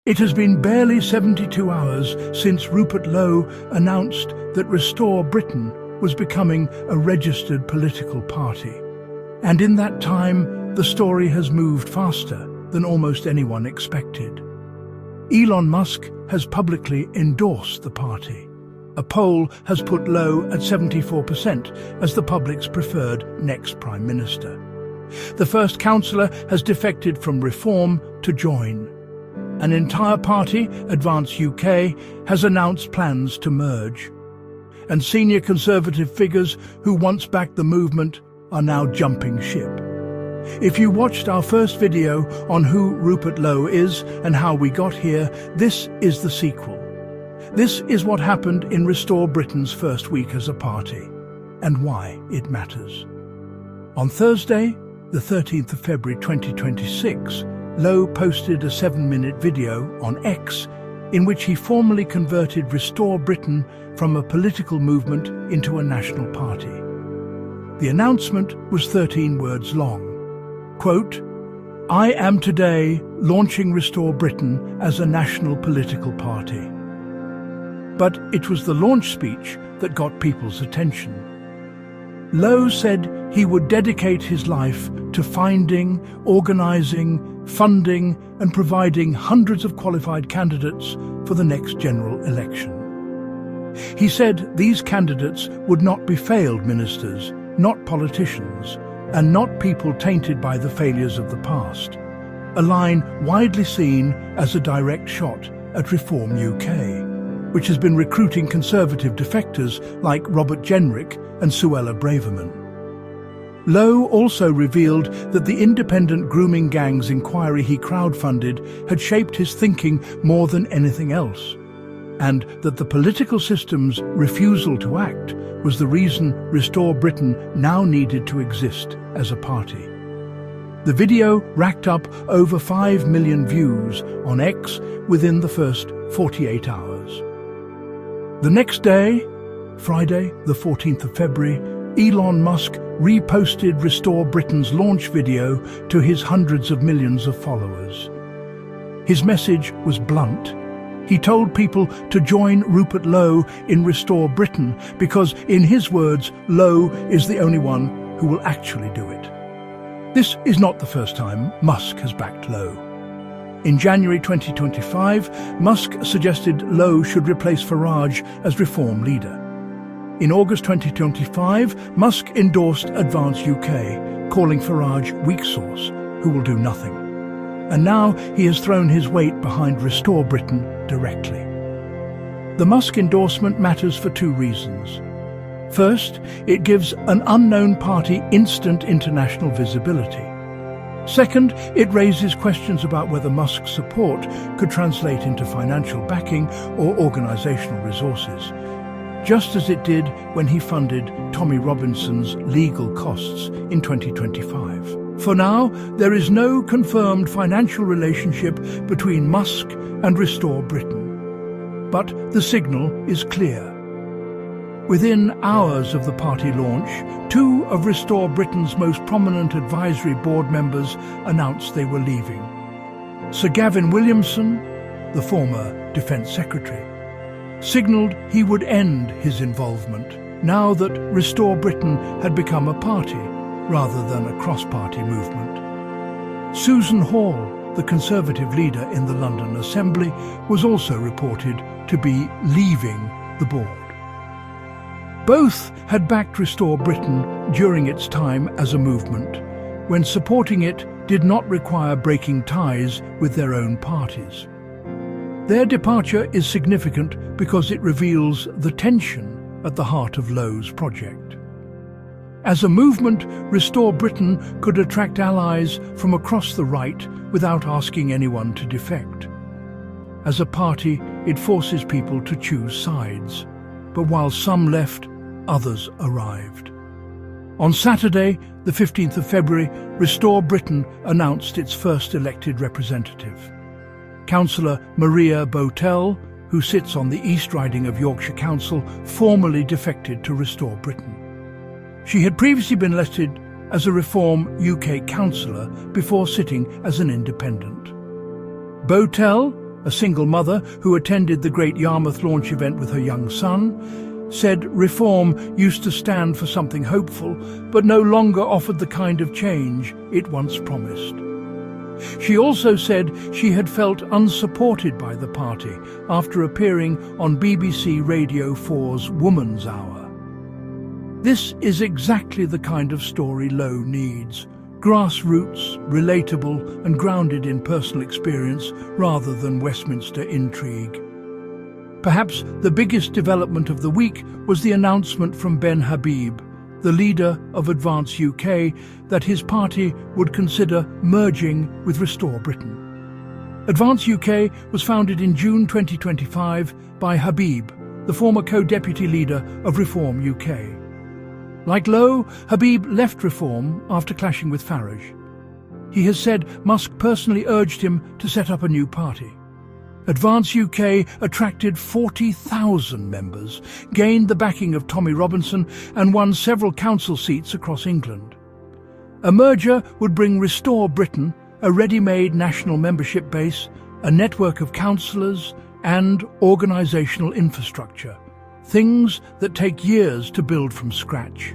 It has been barely 72 hours since Rupert Lowe announced that Restore Britain was becoming a registered political party. And in that time, the story has moved faster than almost anyone expected. Elon Musk has publicly endorsed the party. A poll has put Lowe at 74% as the public's preferred next Prime Minister. The first councillor has defected from Reform to join. An entire party, Advance UK, has announced plans to merge. And senior Conservative figures who once backed the movement are now jumping ship. If you watched our first video on who Rupert Lowe is and how we got here, this is the sequel. This is what happened in Restore Britain's first week as a party, and why it matters. On Thursday, the 13th of February 2026, Lowe posted a 7-minute video on X in which he formally converted Restore Britain from a political movement into a national party. The announcement was 13 words long. Quote, "I am today launching Restore Britain as a national political party." But it was the launch speech that got people's attention. Lowe said he would dedicate his life to finding, organising, funding and providing hundreds of qualified candidates for the next general election. He said these candidates would not be failed ministers, not politicians, and not people tainted by the failures of the past, a line widely seen as a direct shot at Reform UK, which has been recruiting Conservative defectors like Robert Jenrick and Suella Braverman. Lowe also revealed that the independent grooming gang's inquiry he crowdfunded had shaped his thinking more than anything else, and that the political system's refusal to act was the reason Restore Britain now needed to exist as a party. The video racked up over 5 million views on X within the first 48 hours. The next day, Friday, the 14th of February, Elon Musk reposted Restore Britain's launch video to his hundreds of millions of followers. His message was blunt. He told people to join Rupert Lowe in Restore Britain because, in his words, Lowe is the only one who will actually do it. This is not the first time Musk has backed Lowe. In January 2025, Musk suggested Lowe should replace Farage as Reform leader. In August 2025, Musk endorsed Advance UK, calling Farage weak sauce, who will do nothing. And now he has thrown his weight behind Restore Britain directly. The Musk endorsement matters for 2 reasons. First, it gives an unknown party instant international visibility. Second, it raises questions about whether Musk's support could translate into financial backing or organisational resources, just as it did when he funded Tommy Robinson's legal costs in 2025. For now, there is no confirmed financial relationship between Musk and Restore Britain. But the signal is clear. Within hours of the party launch, 2 of Restore Britain's most prominent advisory board members announced they were leaving. Sir Gavin Williamson, the former Defence Secretary, signalled he would end his involvement now that Restore Britain had become a party rather than a cross-party movement. Susan Hall, the Conservative leader in the London Assembly, was also reported to be leaving the board. Both had backed Restore Britain during its time as a movement, when supporting it did not require breaking ties with their own parties. Their departure is significant because it reveals the tension at the heart of Lowe's project. As a movement, Restore Britain could attract allies from across the right without asking anyone to defect. As a party, it forces people to choose sides. But while some left, others arrived. On Saturday, the 15th of February, Restore Britain announced its first elected representative. Councillor Maria Bowtell, who sits on the East Riding of Yorkshire Council, formally defected to Restore Britain. She had previously been elected as a Reform UK councillor before sitting as an independent. Bowtell, A single mother who attended the Great Yarmouth launch event with her young son said reform used to stand for something hopeful, but no longer offered the kind of change it once promised. She also said she had felt unsupported by the party after appearing on BBC Radio 4's Woman's Hour. This is exactly the kind of story Lowe needs. Grassroots, relatable and grounded in personal experience rather than Westminster intrigue. Perhaps the biggest development of the week was the announcement from Ben Habib, the leader of Advance UK, that his party would consider merging with Restore Britain. Advance UK was founded in June 2025 by Habib, the former co-deputy leader of Reform UK. Like Lowe, Habib left Reform after clashing with Farage. He has said Musk personally urged him to set up a new party. Advance UK attracted 40,000 members, gained the backing of Tommy Robinson and won several council seats across England. A merger would bring Restore Britain a ready-made national membership base, a network of councillors and organisational infrastructure, things that take years to build from scratch.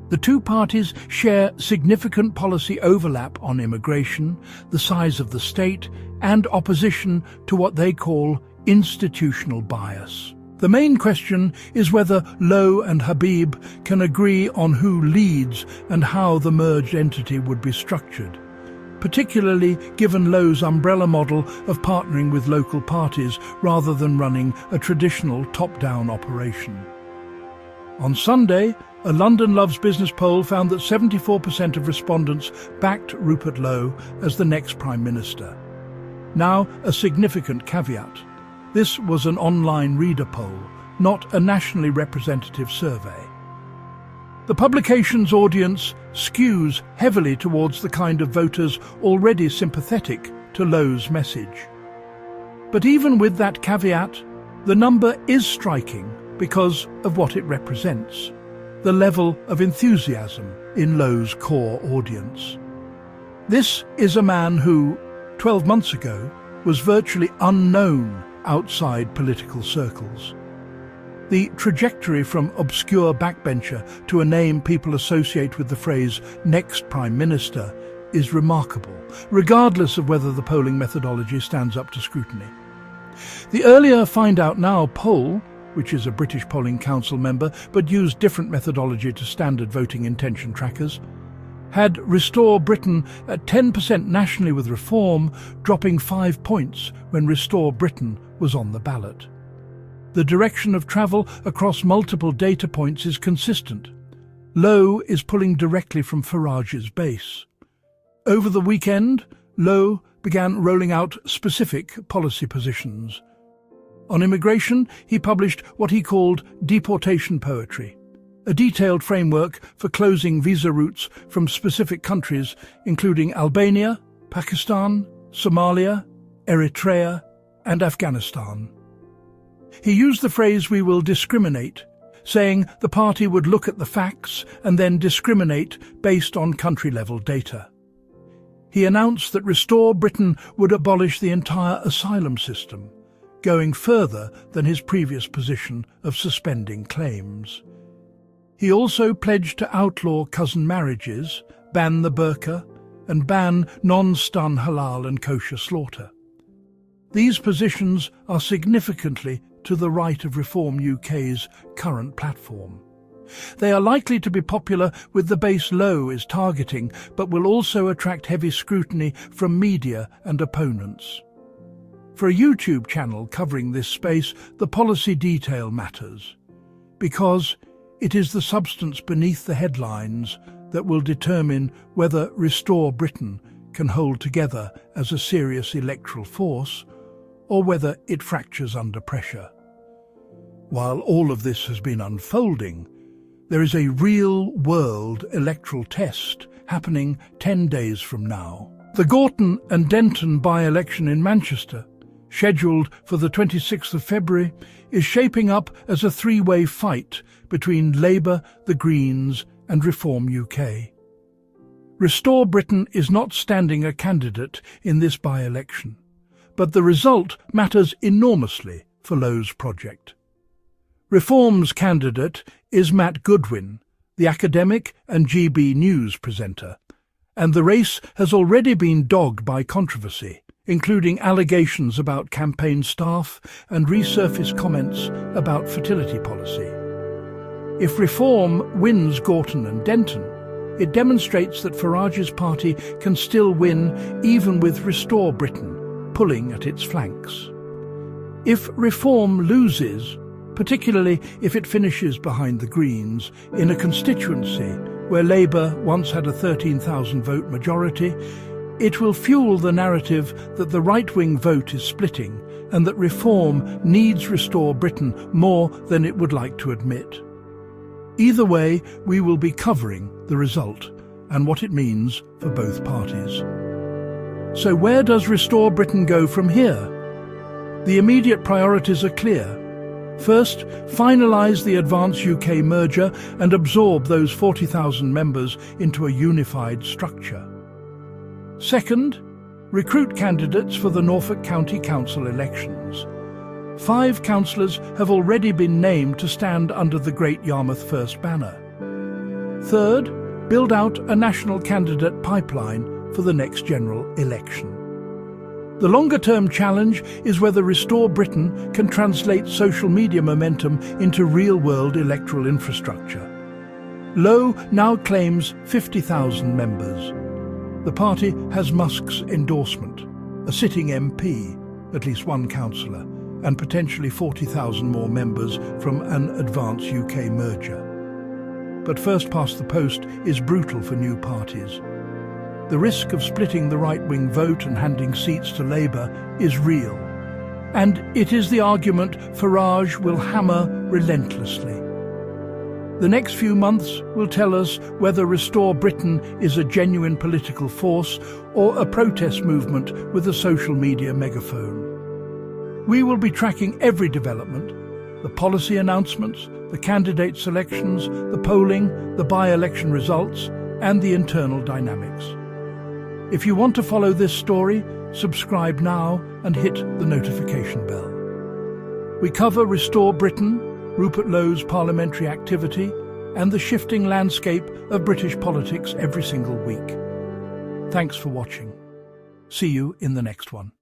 The two parties share significant policy overlap on immigration, the size of the state, and opposition to what they call institutional bias. The main question is whether Lowe and Habib can agree on who leads and how the merged entity would be structured, particularly given Lowe's umbrella model of partnering with local parties rather than running a traditional top-down operation. On Sunday, a London Loves Business poll found that 74% of respondents backed Rupert Lowe as the next Prime Minister. Now, a significant caveat. This was an online reader poll, not a nationally representative survey. The publication's audience skews heavily towards the kind of voters already sympathetic to Lowe's message. But even with that caveat, the number is striking because of what it represents, the level of enthusiasm in Lowe's core audience. This is a man who, 12 months ago, was virtually unknown outside political circles. The trajectory from obscure backbencher to a name people associate with the phrase next Prime Minister is remarkable, regardless of whether the polling methodology stands up to scrutiny. The earlier Find Out Now poll, which is a British Polling Council member but used different methodology to standard voting intention trackers, had Restore Britain at 10% nationally with Reform, dropping 5 points when Restore Britain was on the ballot. The direction of travel across multiple data points is consistent. Lowe is pulling directly from Farage's base. Over the weekend, Lowe began rolling out specific policy positions. On immigration, he published what he called deportation poetry, a detailed framework for closing visa routes from specific countries, including Albania, Pakistan, Somalia, Eritrea, and Afghanistan. He used the phrase "we will discriminate," saying the party would look at the facts and then discriminate based on country-level data. He announced that Restore Britain would abolish the entire asylum system, going further than his previous position of suspending claims. He also pledged to outlaw cousin marriages, ban the burqa, and ban non-stun halal and kosher slaughter. These positions are significantly to the right of Reform UK's current platform. They are likely to be popular with the base Lowe is targeting, but will also attract heavy scrutiny from media and opponents. For a YouTube channel covering this space, the policy detail matters, because it is the substance beneath the headlines that will determine whether Restore Britain can hold together as a serious electoral force, or whether it fractures under pressure. While all of this has been unfolding, there is a real-world electoral test happening 10 days from now. The Gorton and Denton by-election in Manchester, scheduled for the 26th of February, is shaping up as a three-way fight between Labour, the Greens and Reform UK. Restore Britain is not standing a candidate in this by-election, but the result matters enormously for Lowe's project. Reform's candidate is Matt Goodwin, the academic and GB News presenter, and the race has already been dogged by controversy, including allegations about campaign staff and resurfaced comments about fertility policy. If Reform wins Gorton and Denton, it demonstrates that Farage's party can still win even with Restore Britain pulling at its flanks. If Reform loses, particularly if it finishes behind the Greens in a constituency where Labour once had a 13,000 vote majority, it will fuel the narrative that the right-wing vote is splitting and that Reform needs Restore Britain more than it would like to admit. Either way, we will be covering the result and what it means for both parties. So where does Restore Britain go from here? The immediate priorities are clear. First, finalise the Advance UK merger and absorb those 40,000 members into a unified structure. Second, recruit candidates for the Norfolk County Council elections. 5 councillors have already been named to stand under the Great Yarmouth First banner. Third, build out a national candidate pipeline for the next general election. The longer-term challenge is whether Restore Britain can translate social media momentum into real-world electoral infrastructure. Lowe now claims 50,000 members. The party has Musk's endorsement, a sitting MP, at least one councillor, and potentially 40,000 more members from an Advance UK merger. But first past the post is brutal for new parties. The risk of splitting the right-wing vote and handing seats to Labour is real, and it is the argument Farage will hammer relentlessly. The next few months will tell us whether Restore Britain is a genuine political force or a protest movement with a social media megaphone. We will be tracking every development, the policy announcements, the candidate selections, the polling, the by-election results, and the internal dynamics. If you want to follow this story, subscribe now and hit the notification bell. We cover Restore Britain, Rupert Lowe's parliamentary activity, and the shifting landscape of British politics every single week. Thanks for watching. See you in the next one.